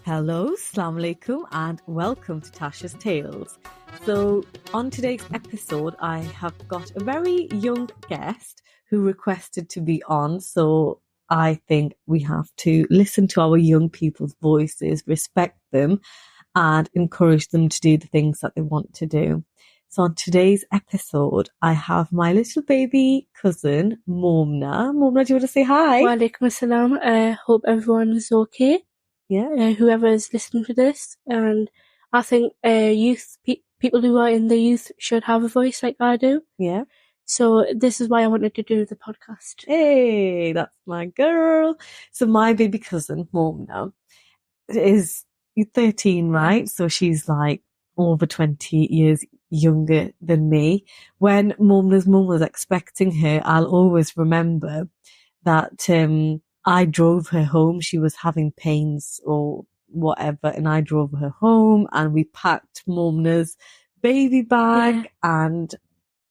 Hello, Assalamu Alaikum, and welcome to Tasha's Tales. So, on today's episode, I have got a very young guest who requested to be on. So, I think we have to listen to our young people's voices, respect them, and encourage them to do the things that they want to do. So, on today's episode, I have my little baby cousin, Momna. Momna, do you want to say hi? Wa alaikum assalam. Hope everyone is okay. Yeah. Whoever is listening to this, and I think people who are in the youth should have a voice like I do. Yeah. So this is why I wanted to do the podcast. Hey, that's my girl. So my baby cousin, Momna, is 13, right? So she's like over 20 years younger than me. When Momna's mum was expecting her, I'll always remember that I drove her home. She was having pains or whatever, and I drove her home and we packed Momna's baby bag and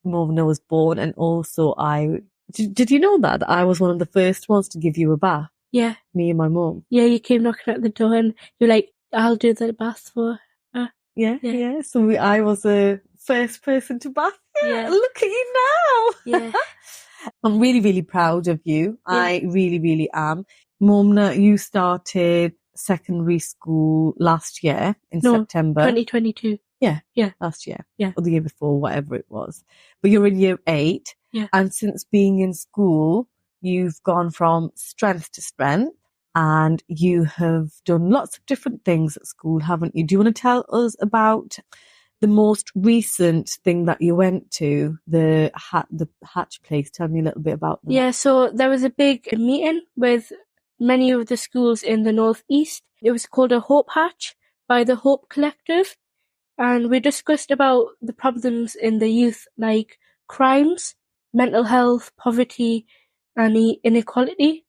Momna was born. And also did you know that I was one of the first ones to give you a bath? Yeah. Me and my mum. Yeah, you came knocking at the door and you're like, I'll do the bath for her. Yeah. So I was the first person to bath her. Yeah. Look at you now. Yeah. I'm really, really proud of you. Yeah. I really, really am. Momna, you started secondary school last year in September. 2022. Yeah. Yeah. Last year. Yeah. Or the year before, whatever it was. But you're in year 8. Yeah. And since being in school, you've gone from strength to strength and you have done lots of different things at school, haven't you? Do you want to tell us about the most recent thing that you went to, the Hatch place? Tell me a little bit about that. Yeah, so there was a big meeting with many of the schools in the Northeast. It was called a Hope Hatch by the Hope Collective. And we discussed about the problems in the youth, like crimes, mental health, poverty, and inequality.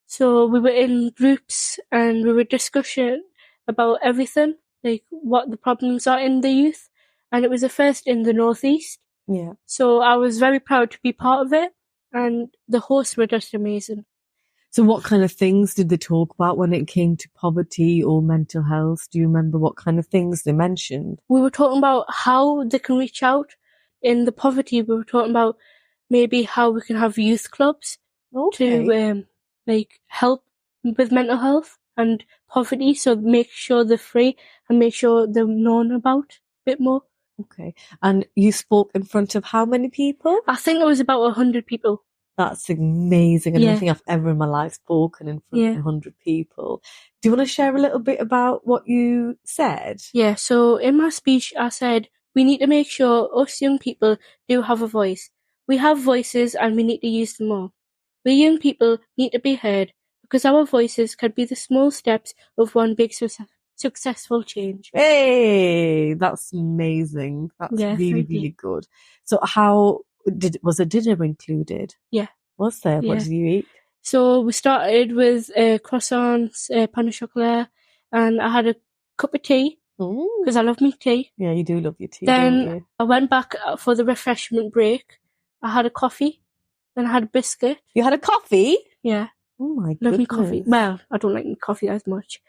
So we were in groups and we were discussing about everything, like what the problems are in the youth. And it was the first in the Northeast. Yeah. So I was very proud to be part of it. And the hosts were just amazing. So what kind of things did they talk about when it came to poverty or mental health? Do you remember what kind of things they mentioned? We were talking about how they can reach out. In the poverty, we were talking about maybe how we can have youth clubs to help with mental health and poverty. So make sure they're free and make sure they're known about a bit more. Okay. And you spoke in front of how many people? I think it was about 100 people. That's amazing. I don't think I've ever in my life spoken in front of 100 people. Do you want to share a little bit about what you said? Yeah, so in my speech, I said, we need to make sure us young people do have a voice. We have voices and we need to use them more. We young people need to be heard because our voices can be the small steps of one big successful change. Hey, that's amazing. That's really, really good. So was a dinner included? Yeah. Was there? What did you eat? So we started with croissants, pain au chocolat, and I had a cup of tea because I love my tea. Yeah, you do love your tea, then don't you? I went back for the refreshment break. I had a coffee. Then I had a biscuit. You had a coffee? Yeah. Oh my Love goodness. me coffee. Well, I don't like coffee as much.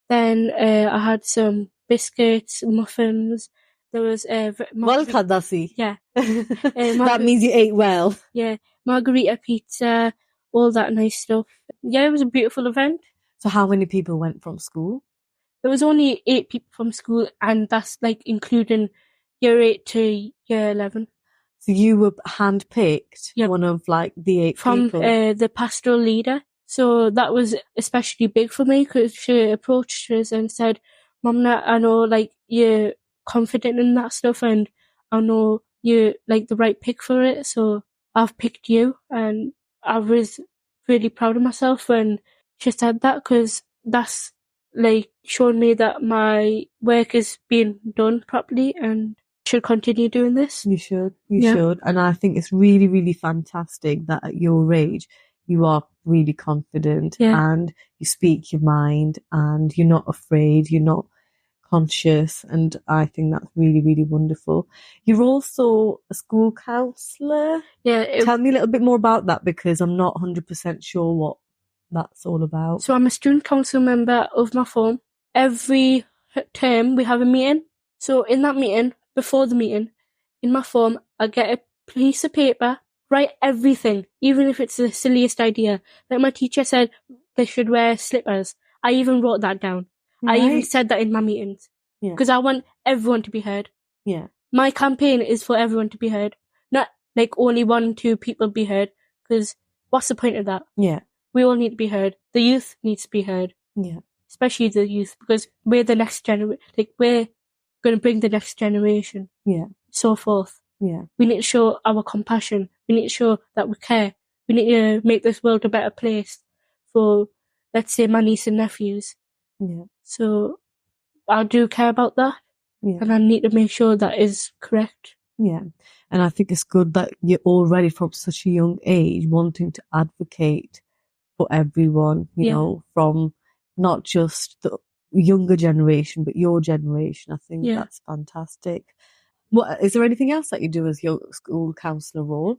Then I had some biscuits, muffins. There was well, Kadasi. Yeah. That means you ate well. Yeah, margarita pizza, all that nice stuff. Yeah, it was a beautiful event. So how many people went from school? There was only 8 people from school, and that's like including year 8 to year 11. So you were handpicked, one of like the 8 from people? The pastoral leader. So that was especially big for me because she approached us and said, Momna, I know like you're confident in that stuff and I know you're like the right pick for it. So I've picked you, and I was really proud of myself when she said that because that's like showing me that my work is being done properly and should continue doing this. You should. You should. And I think it's really, really fantastic that at your age you are really confident and you speak your mind and you're not afraid, you're not conscious, and I think that's really, really wonderful. You're also a school counsellor. Yeah. Tell me a little bit more about that because I'm not 100% sure what that's all about. So I'm a student council member of my form. every term we have a meeting. So in that meeting, before the meeting, in my form, I get a piece of paper, write everything, even if it's the silliest idea. Like my teacher said they should wear slippers. I even wrote that down. I even Right. said that in my meetings. Yeah. Because I want everyone to be heard. Yeah. My campaign is for everyone to be heard. Not like only 1-2 people be heard. Because what's the point of that? Yeah. We all need to be heard. The youth needs to be heard. Yeah. Especially the youth, because we're the next generation. Like, we're going to bring the next generation. Yeah. So forth. Yeah. We need to show our compassion. We need to show that we care. We need to make this world a better place for, let's say, my niece and nephews. Yeah. So I do care about that. Yeah. And I need to make sure that is correct. Yeah. And I think it's good that you're already from such a young age wanting to advocate for everyone, you Yeah. know, from not just the younger generation, but your generation. I think Yeah. that's fantastic. What is there anything else that you do as your school counsellor role?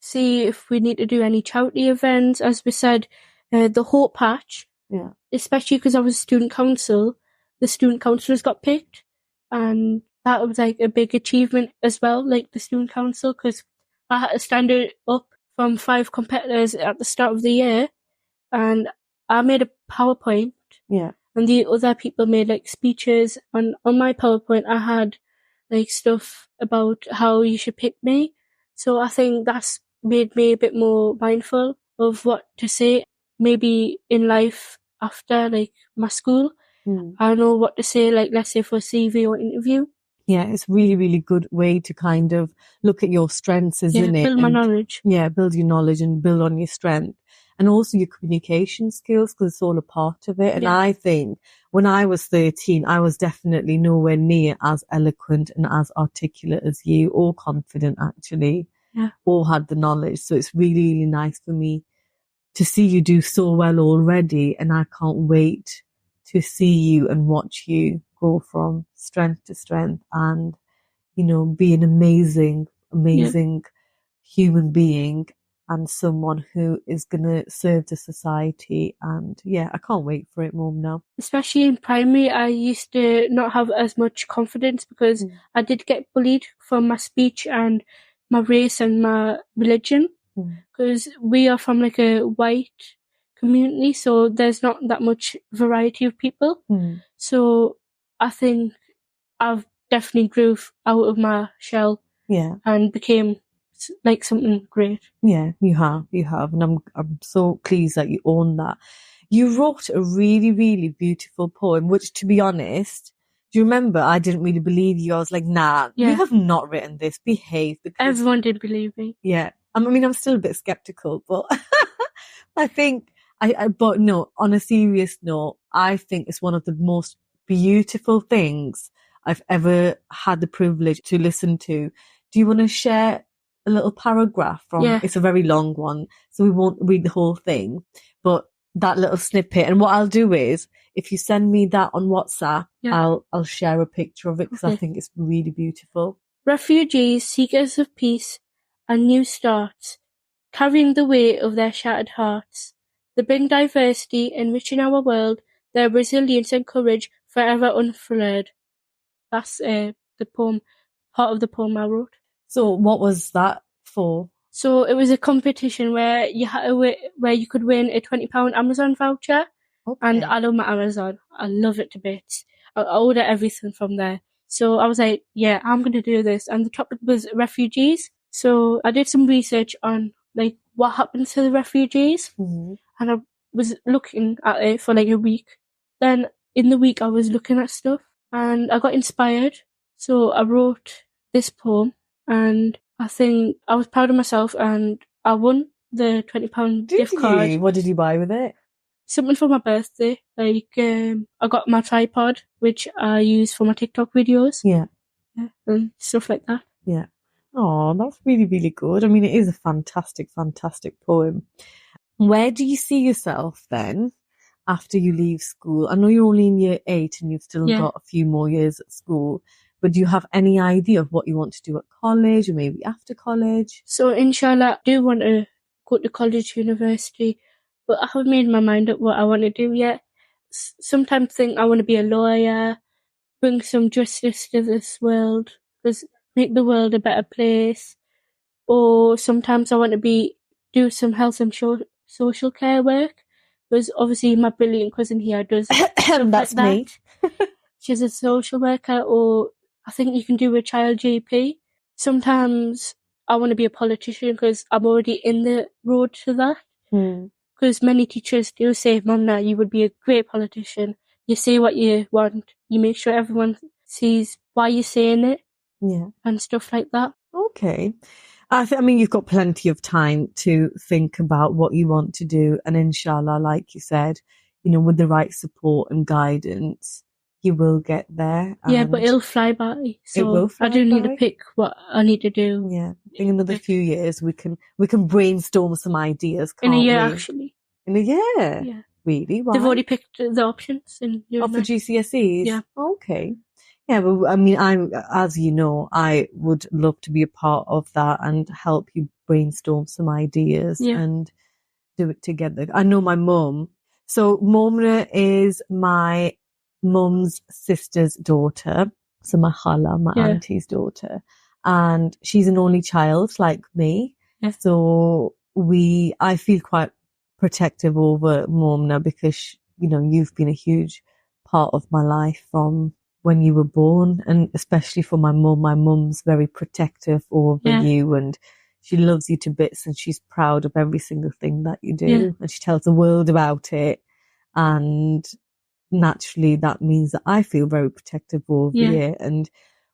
See if we need to do any charity events. As we said, the Hope Patch, Yeah. especially because I was student council, the student councillors got picked, and that was like a big achievement as well, like the student council, because I had to stand it up from 5 competitors at the start of the year, and I made a PowerPoint, Yeah. and the other people made like speeches. On my PowerPoint, I had like stuff about how you should pick me. So I think that's made me a bit more mindful of what to say. Maybe in life after like my school, I know what to say, like let's say for a CV or interview. Yeah, it's really, really good way to kind of look at your strengths, isn't it? Build my knowledge. Yeah, build your knowledge and build on your strength. And also your communication skills, because it's all a part of it. And Yeah. I think when I was 13, I was definitely nowhere near as eloquent and as articulate as you, or confident actually, Yeah. or had the knowledge. So it's really, really nice for me to see you do so well already. And I can't wait to see you and watch you go from strength to strength and, you know, be an amazing human being and someone who is going to serve the society. And yeah, I can't wait for it, Mum, now. Especially in primary, I used to not have as much confidence because I did get bullied for my speech and my race and my religion, because we are from like a white community, so there's not that much variety of people. So I think I've definitely grew out of my shell and became like something great. Yeah, you have. And I'm so pleased that you own that. You wrote a really, really beautiful poem, which, to be honest, do you remember? I didn't really believe you. I was like, nah, you have not written this. Behave. Because, everyone did believe me. Yeah. I mean, I'm still a bit skeptical, but I think, but no, on a serious note, I think it's one of the most beautiful things I've ever had the privilege to listen to. Do you want to share a little paragraph from, it's a very long one, so we won't read the whole thing, but that little snippet. And what I'll do is, if you send me that on WhatsApp, I'll share a picture of it, because I think it's really beautiful. Refugees, seekers of peace and new starts, carrying the weight of their shattered hearts. They bring diversity, enriching our world, their resilience and courage forever unfurled. That's the poem, part of the poem I wrote. So what was that for? So it was a competition where you had where you could win a £20 Amazon voucher. And I love my Amazon. I love it to bits. I order everything from there. So I was like, yeah, I'm going to do this. And the topic was refugees. So I did some research on like what happens to the refugees. And I was looking at it for like a week. Then in the week I was looking at stuff and I got inspired. So I wrote this poem, and I think I was proud of myself, and I won the £20 gift card. What did you buy with it? Something for my birthday. Like, I got my tripod, which I use for my TikTok videos. Yeah. And stuff like that. Yeah. Oh, that's really, really good. I mean, it is a fantastic, fantastic poem. Where do you see yourself then after you leave school? I know you're only in year 8 and you've still got a few more years at school, but do you have any idea of what you want to do at college or maybe after college? So, inshallah, I do want to go to college, university, but I haven't made my mind up what I want to do yet. sometimes think I want to be a lawyer, bring some justice to this world, make the world a better place. Or sometimes I want to do some health and social care work, because obviously my brilliant cousin here does stuff That's like me. that. She's a social worker, or I think you can do a child GP. Sometimes I want to be a politician because I'm already in the road to that. Because many teachers do say, Mumna, you would be a great politician. You say what you want. You make sure everyone sees why you're saying it. Yeah. And stuff like that. Okay. I mean, you've got plenty of time to think about what you want to do. And inshallah, like you said, with the right support and guidance, you will get there. Yeah, but it'll fly by. So it will fly I do need by. to pick what I need to do. Yeah. I think another few years we can brainstorm some ideas, can't we? In a year, we? actually. In a year? Yeah. Really? Why? They've already picked the options. For GCSEs? Yeah. Okay. Yeah, well, I mean, as you know, I would love to be a part of that and help you brainstorm some ideas and do it together. I know my mum. So Momna is my mum's sister's daughter. So my khala, my auntie's daughter. And she's an only child like me. Yeah. So I feel quite protective over Momna because, you've been a huge part of my life from when you were born, and especially for my mum. My mum's very protective over you, and she loves you to bits, and she's proud of every single thing that you do, and she tells the world about it. And naturally, that means that I feel very protective over you. And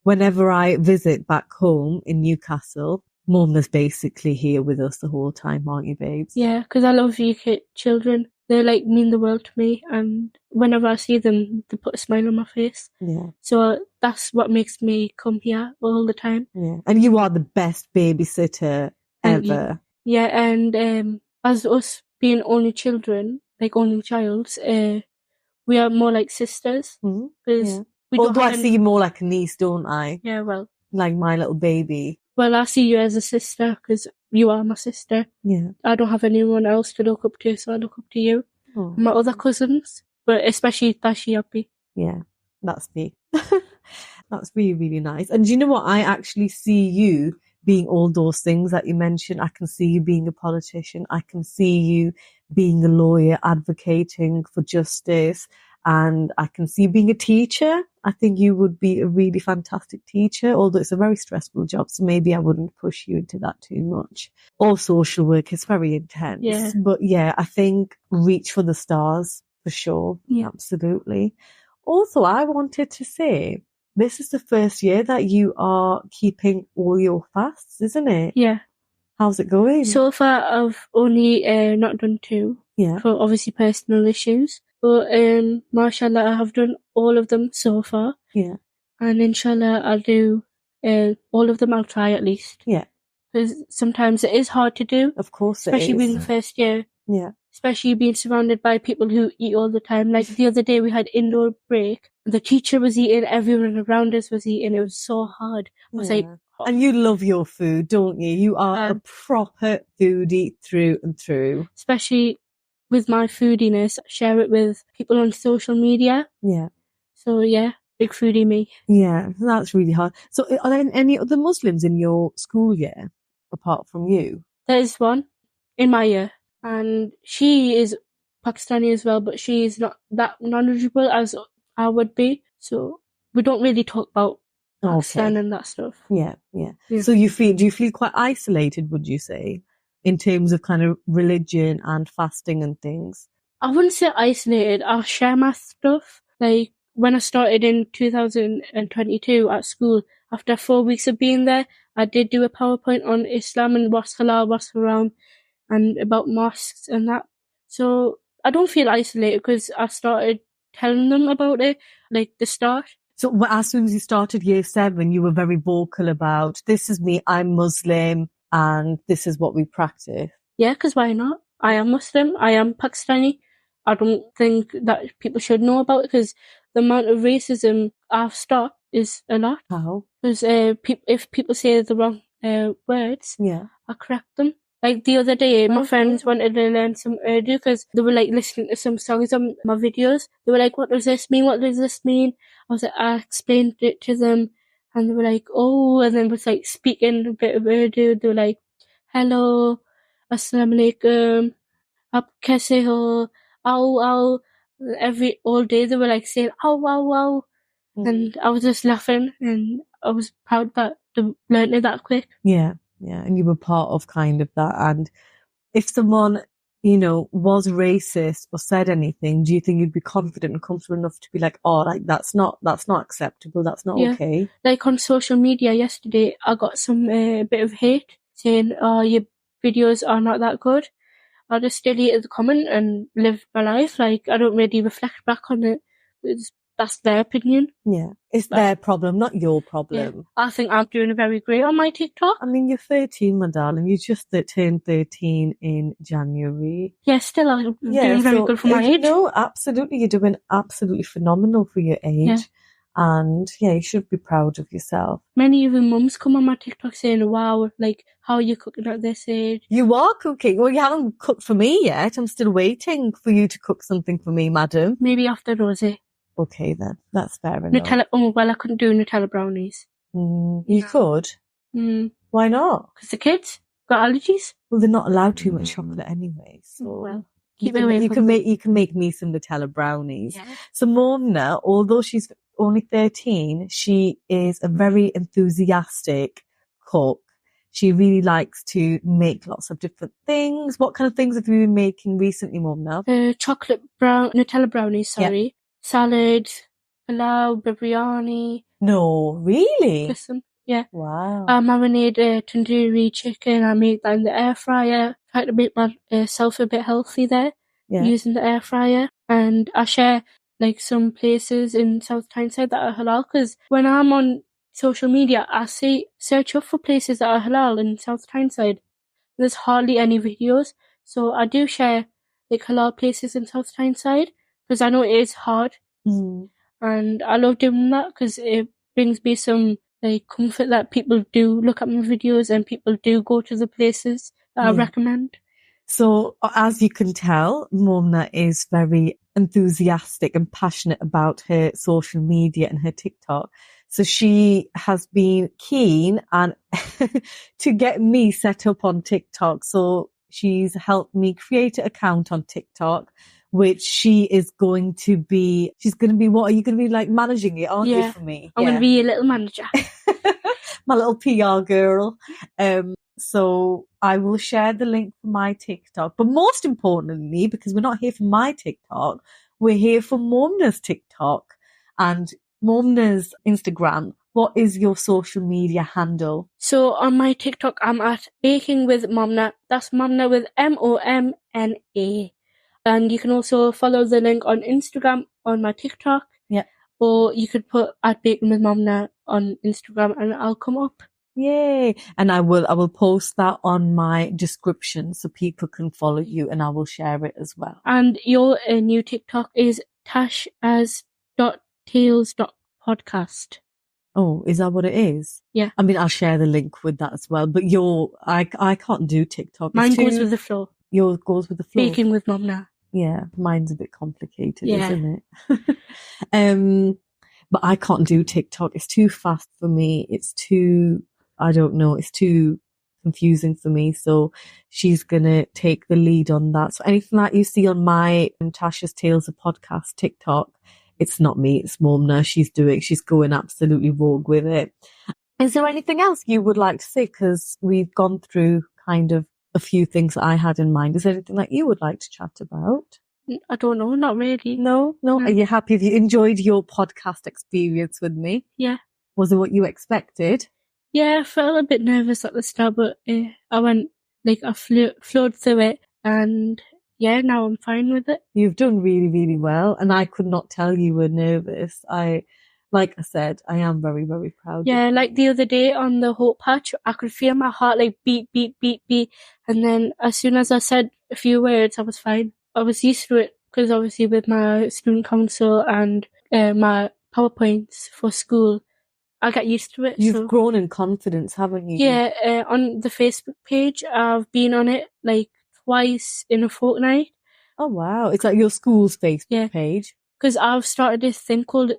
whenever I visit back home in Newcastle, Mum is basically here with us the whole time, aren't you, babes? Yeah, because I love UK children. They mean the world to me, and whenever I see them, they put a smile on my face. Yeah. So that's what makes me come here all the time. Yeah. And you are the best babysitter ever. Yeah, and as us being only children, only childs, we are more like sisters. Because although I see you more like a niece, don't I? Yeah, well. Like my little baby. Well, I see you as a sister because you are my sister. Yeah. I don't have anyone else to look up to, so I look up to you. Oh. My other cousins, but especially Tashi Abby. Yeah, that's me. That's really, really nice. And do you know what? I actually see you being all those things that you mentioned. I can see you being a politician. I can see you being a lawyer, advocating for justice. And I can see you being a teacher. I think you would be a really fantastic teacher, although it's a very stressful job. So maybe I wouldn't push you into that too much. All social work is very intense. Yeah. But yeah, I think reach for the stars for sure. Yeah. Absolutely. Also, I wanted to say, this is the first year that you are keeping all your fasts, isn't it? Yeah. How's it going? So far, I've only not done 2. Yeah. For obviously personal issues. But mashallah, I have done all of them so far. Yeah. And inshallah, I'll do all of them. I'll try at least. Yeah. Because sometimes it is hard to do. Of course it is. Especially being the first year. Yeah. Especially being surrounded by people who eat all the time. Like the other day we had indoor break. The teacher was eating, everyone around us was eating. It was so hard. I was like... And you love your food, don't you? You are a proper foodie through and through. Especially with my foodiness, share it with people on social media. Yeah. So yeah, big foodie me. Yeah, that's really hard. So are there any other Muslims in your school year, apart from you? There's one in my year, and she is Pakistani as well, but she is not that knowledgeable as I would be. So we don't really talk about Pakistan and that stuff. Yeah. So do you feel quite isolated, would you say, in terms of kind of religion and fasting and things? I wouldn't say isolated. I'll share my stuff. Like when I started in 2022 at school, after 4 weeks of being there, I did do a PowerPoint on Islam and what's halal, what's haram, and about mosques and that. So I don't feel isolated because I started telling them about it, like the start. So as soon as you started year 7, you were very vocal about, this is me, I'm Muslim, and this is what we practice. Yeah, because why not? I am Muslim, I am Pakistani. I don't think that people should know about it because the amount of racism I've stopped is a lot. How? Because if people say the wrong words, yeah, I correct them. Like the other day, my Okay. friends wanted to learn some Urdu because they were like listening to some songs on my videos. They were like, "What does this mean? What does this mean?" I was like, I explained it to them, and they were like, "Oh," and then was like speaking a bit of Urdu. They were like, "Hello, Assalamu alaikum, आप कैसे हो? Ow, ow." All day they were like saying, "Ow, ow, ow," and I was just laughing, and I was proud that they learned it that quick. Yeah, yeah. And you were part of kind of that. And if someone, was racist or said anything, do you think you'd be confident and comfortable enough to be like, oh, like that's not acceptable, that's not Yeah. okay? Like on social media yesterday, I got some bit of hate saying, "Oh, your videos are not that good." I just deleted the comment and lived my life. Like I don't really reflect back on it. That's their opinion. Yeah. It's But their problem, not your yeah, problem. I think I'm doing very great on my TikTok. I mean, you're 13, my darling. You just turned 13 in January. Yeah, still I'm doing very good for my age. No, absolutely. You're doing absolutely phenomenal for your age. Yeah. And yeah, you should be proud of yourself. Many of the mums come on my TikTok saying, "Wow, like how are you cooking at this age?" You are cooking. Well, you haven't cooked for me yet. I'm still waiting for you to cook something for me, madam. Maybe after Rosie. Okay, then. That's fair enough. Nutella. Oh, well, I couldn't do Nutella brownies. You could? Mm. Why not? Because the kids got allergies. Well, they're not allowed too much chocolate anyway. So Well, you keep it away from them. you can make me some Nutella brownies. Yeah. So Momna, although she's only 13, she is a very enthusiastic cook. She really likes to make lots of different things. What kind of things have you been making recently, Momna? Nutella brownies, sorry. Salads, pilau, biryani. No, really? Listen, yeah. Wow. I marinate tandoori chicken. I make that in the air fryer. Try to make myself a bit healthy there using the air fryer. And I share like some places in South Tyneside that are halal because when I'm on social media, I search up for places that are halal in South Tyneside. There's hardly any videos. So I do share like halal places in South Tyneside because I know it is hard. And I love doing that because it brings me some like comfort that people do look at my videos and people do go to the places that I recommend. So as you can tell, Momna is very enthusiastic and passionate about her social media and her TikTok. So she has been keen and to get me set up on TikTok. So she's helped me create an account on TikTok, which she's going to be, what are you going to be like managing it, aren't you, for me? I'm going to be your little manager. My little PR girl. So I will share the link for my TikTok. But most importantly, because we're not here for my TikTok, we're here for Momna's TikTok and Momna's Instagram. What is your social media handle? So on my TikTok, I'm at Baking with Momna. That's Momna with MOMNA. And you can also follow the link on Instagram on my TikTok. Yeah. Or you could put at Baking with Momna on Instagram and I'll come up. Yay. And I will post that on my description so people can follow you and I will share it as well. And your new TikTok is tashas.tales.podcast. Oh, is that what it is? Yeah. I mean, I'll share the link with that as well. But I can't do TikTok. Mine goes with the flow. Yours goes with the flow. Baking with Momna. Yeah, mine's a bit complicated, isn't it? But I can't do TikTok. It's too fast for me. It's too, I don't know, it's too confusing for me. So she's going to take the lead on that. So anything that you see on my Tasha's Tales of Podcast TikTok, it's not me, it's Momna. She's going absolutely rogue with it. Is there anything else you would like to say? Because we've gone through kind of a few things that I had in mind. Is there anything that you would like to chat about? I don't know, not really. No. Are you happy? Have you enjoyed your podcast experience with me? Yeah. Was it what you expected? Yeah, I felt a bit nervous at the start, but I went, like, I flowed through it, and yeah, now I'm fine with it. You've done really, really well, and I could not tell you were nervous. Like I said, I am very, very proud. Yeah, like the other day on the Hope Patch, I could feel my heart like beat, beat, beat, beat, and then as soon as I said a few words, I was fine. I was used to it because obviously with my student council and my PowerPoints for school, I get used to it. You've So grown in confidence, haven't you? yeah, on the Facebook page, I've been on it like twice in a fortnight. Oh, wow. It's like your school's Facebook Yeah. page. Because I've started this thing called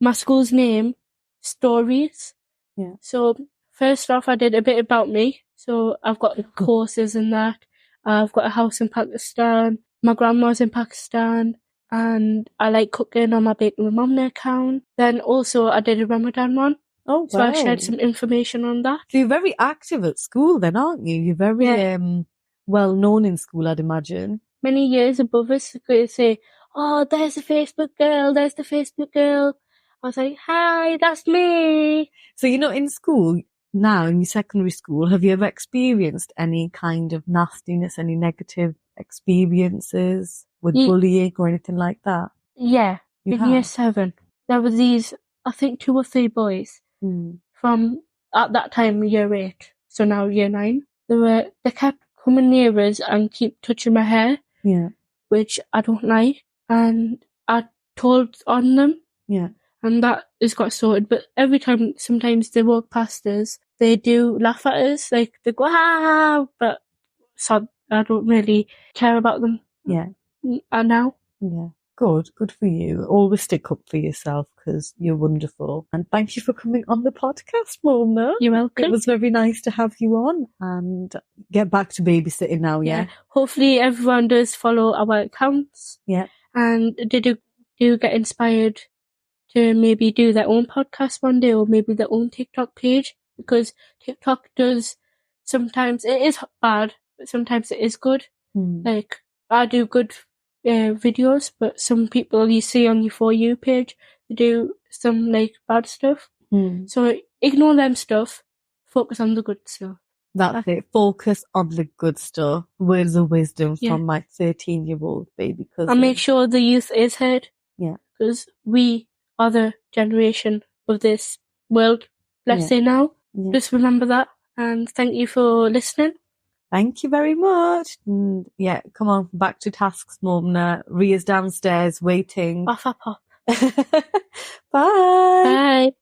my school's name, Stories. Yeah. So first off, I did a bit about me. So I've got courses in that. I've got a house in Pakistan. My grandma's in Pakistan. And I like cooking on my Baking with Mumna account. Then also I did a Ramadan one. Oh, wow. So I shared some information on that. So you're very active at school then, aren't you? You're very well known in school, I'd imagine. Many years above us, they say, oh, there's the Facebook girl, there's the Facebook girl. I was like, hi, that's me. So, in school now, in your secondary school, have you ever experienced any kind of nastiness, any negative experiences with bullying or anything like that? Yeah, in year 7, there were these, I think 2 or 3 boys from, at that time, year 8, so now year 9. They kept coming near us and keep touching my hair. Yeah. Which I don't like. And I told on them. Yeah. And that has got sorted. But every time, sometimes they walk past us, they do laugh at us. Like, they go, ah, but so I don't really care about them. Yeah. Now. Yeah. Good for you. Always stick up for yourself because you're wonderful. And thank you for coming on the podcast, Mona. You're welcome. It was very nice to have you on and get back to babysitting now, yeah? Hopefully everyone does follow our accounts. Yeah. And they do get inspired to maybe do their own podcast one day or maybe their own TikTok page, because TikTok does sometimes, it is bad, but sometimes it is good. Like, I do good videos, but some people you see on your For You page, they do some like bad stuff. So ignore them stuff, focus on the good stuff. That's it. Focus on the good stuff. Words of wisdom from my 13-year-old baby cousin. And make sure the youth is heard. Yeah. Because we are the generation of this world, let's say now. Yeah. Just remember that. And thank you for listening. Thank you very much. And come on, back to tasks, Mona. Ria's downstairs waiting. Off I pop. Bye. Bye.